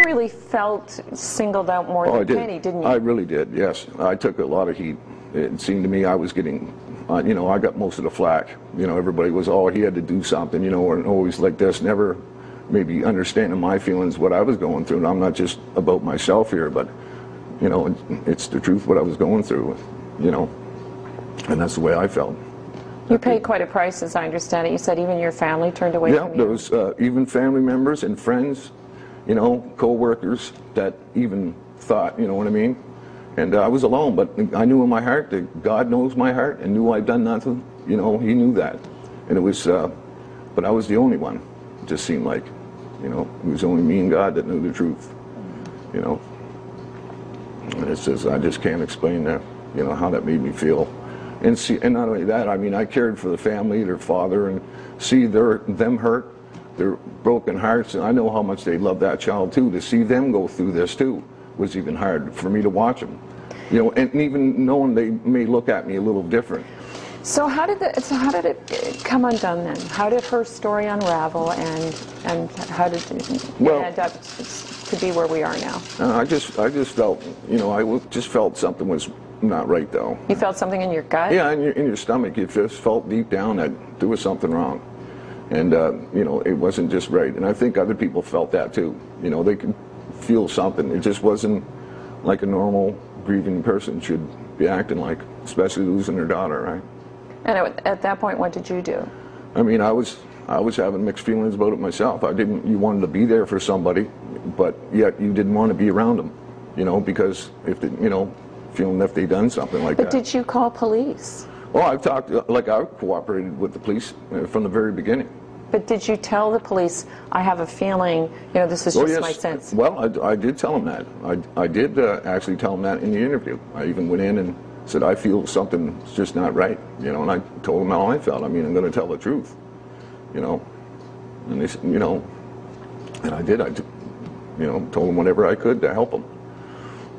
really felt singled out more than Penny, didn't you? I really did, yes. I took a lot of heat. It seemed to me I was getting, you know, I got most of the flack. You know, everybody was, oh, he had to do something, you know, or always like this, never maybe understanding my feelings, what I was going through. And I'm not just about myself here, but, you know, it's the truth what I was going through, you know, and that's the way I felt. You paid quite a price, as I understand it. You said even your family turned away from you. Yeah, there was even family members and friends, you know, co-workers that even thought, you know what I mean? And I was alone, but I knew in my heart that God knows my heart and knew I'd done nothing. You know, he knew that. And it was, but I was the only one, it just seemed like. You know, it was only me and God that knew the truth, you know. And it says, I just can't explain that, you know, how that made me feel. And see, and not only that, I mean, I cared for the family, their father, and see them hurt, their broken hearts, and I know how much they love that child too. To see them go through this too was even hard for me to watch them, you know, and even knowing they may look at me a little different. So how did it come undone then? How did her story unravel, and how did it end up to be where we are now? I just felt, you know, I just felt something was not right though. You felt something in your gut? Yeah, in your stomach. You just felt deep down that there was something wrong, and you know, it wasn't just right. And I think other people felt that too. You know, they could feel something. It just wasn't like a normal grieving person should be acting like, especially losing their daughter, right? And at that point, what did you do? I mean, I was having mixed feelings about it myself. You wanted to be there for somebody, but yet you didn't want to be around them, you know, because if they, you know, feeling if they done something like that. But did you call police? Well, I've talked, like I cooperated with the police from the very beginning. But did you tell the police, I have a feeling, you know, this is just my sense? Well, I did tell them that. I did actually tell them that in the interview. I even went in and said, I feel something's just not right, you know, and I told them how I felt. I mean, I'm going to tell the truth, you know. And they said, you know, and I did. You know, told them whatever I could to help them.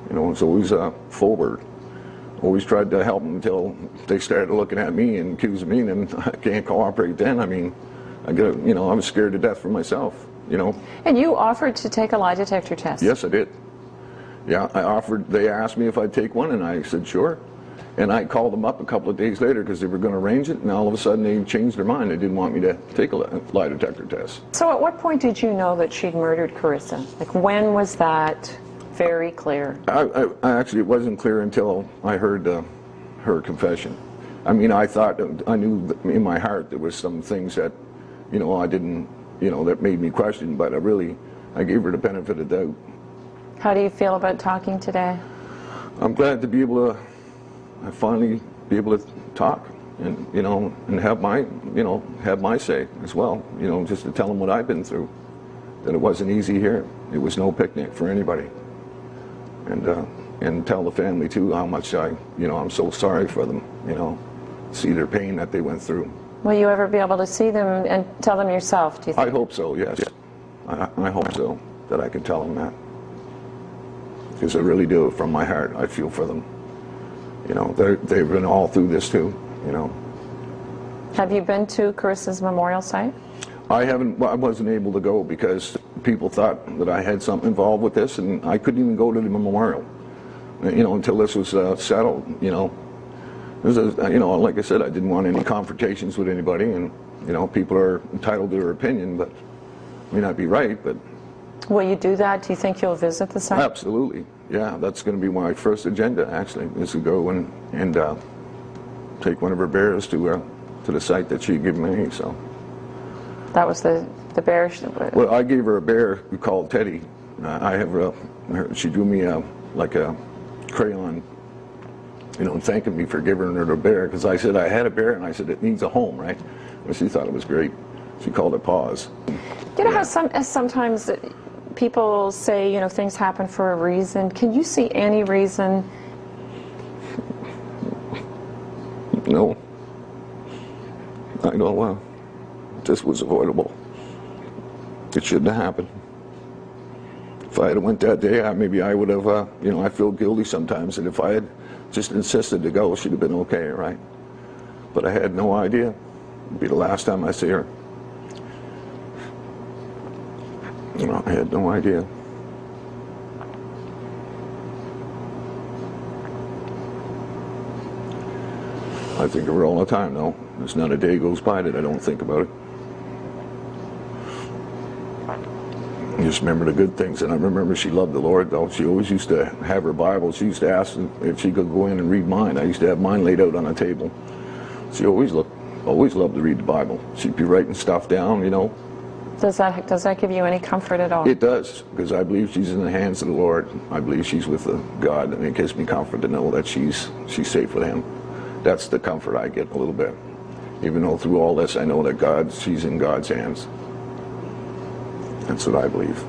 You know, it's always forward. Always tried to help them until they started looking at me and accusing me, and I can't cooperate then. I mean, you know, I was scared to death for myself, you know. And you offered to take a lie detector test? Yes, I did. Yeah, I offered. They asked me if I'd take one, and I said sure. And I called them up a couple of days later because they were going to arrange it, and all of a sudden they changed their mind. They didn't want me to take a lie detector test. So at what point did you know that she'd murdered Karissa? Like, when was that very clear? I actually, it wasn't clear until I heard her confession. I mean, I thought, I knew in my heart there was some things that, you know, I didn't, you know, that made me question, but I gave her the benefit of the doubt. How do you feel about talking today? I'm glad to be able to finally be able to talk and, you know, and have my, you know, have my say as well, you know, just to tell them what I've been through, that it wasn't easy here. It was no picnic for anybody. And tell the family too how much you know, I'm so sorry for them, you know, see their pain that they went through. Will you ever be able to see them and tell them yourself, do you think? I hope so, yes. I hope so, that I can tell them that. Because I really do, from my heart, I feel for them. You know, they've been all through this too, you know. Have you been to Karissa's memorial site? I haven't. I wasn't able to go because people thought that I had something involved with this, and I couldn't even go to the memorial, you know, until this was settled, you know. You know, like I said, I didn't want any confrontations with anybody, and, you know, people are entitled to their opinion, but may not be right, but... Will you do that? Do you think you'll visit the site? Absolutely. Yeah, that's going to be my first agenda, actually, is to go and take one of her bears to the site that she gave me, so... That was the bear? Well, I gave her a bear called Teddy. I have she drew me like a crayon, you know, thanking me for giving her the bear, because I said I had a bear, and I said it needs a home, right? Well, she thought it was great. She called it Paws. You know how sometimes people say, you know, things happen for a reason. Can you see any reason? No. I know this was avoidable. It shouldn't have happened. If I had went that day, maybe I would have, you know, I feel guilty sometimes that if I had just insisted to go, she'd have been okay, right? But I had no idea. It'd be the last time I see her. You know, I had no idea. I think of her all the time, though. There's not a day goes by that I don't think about it. I just remember the good things, and I remember she loved the Lord, though. She always used to have her Bible. She used to ask if she could go in and read mine. I used to have mine laid out on a table. She always loved to read the Bible. She'd be writing stuff down, you know. Does that give you any comfort at all? It does, because I believe she's in the hands of the Lord. I believe she's with God, and it gives me comfort to know that she's safe with Him. That's the comfort I get a little bit. Even though through all this I know that she's in God's hands. That's what I believe.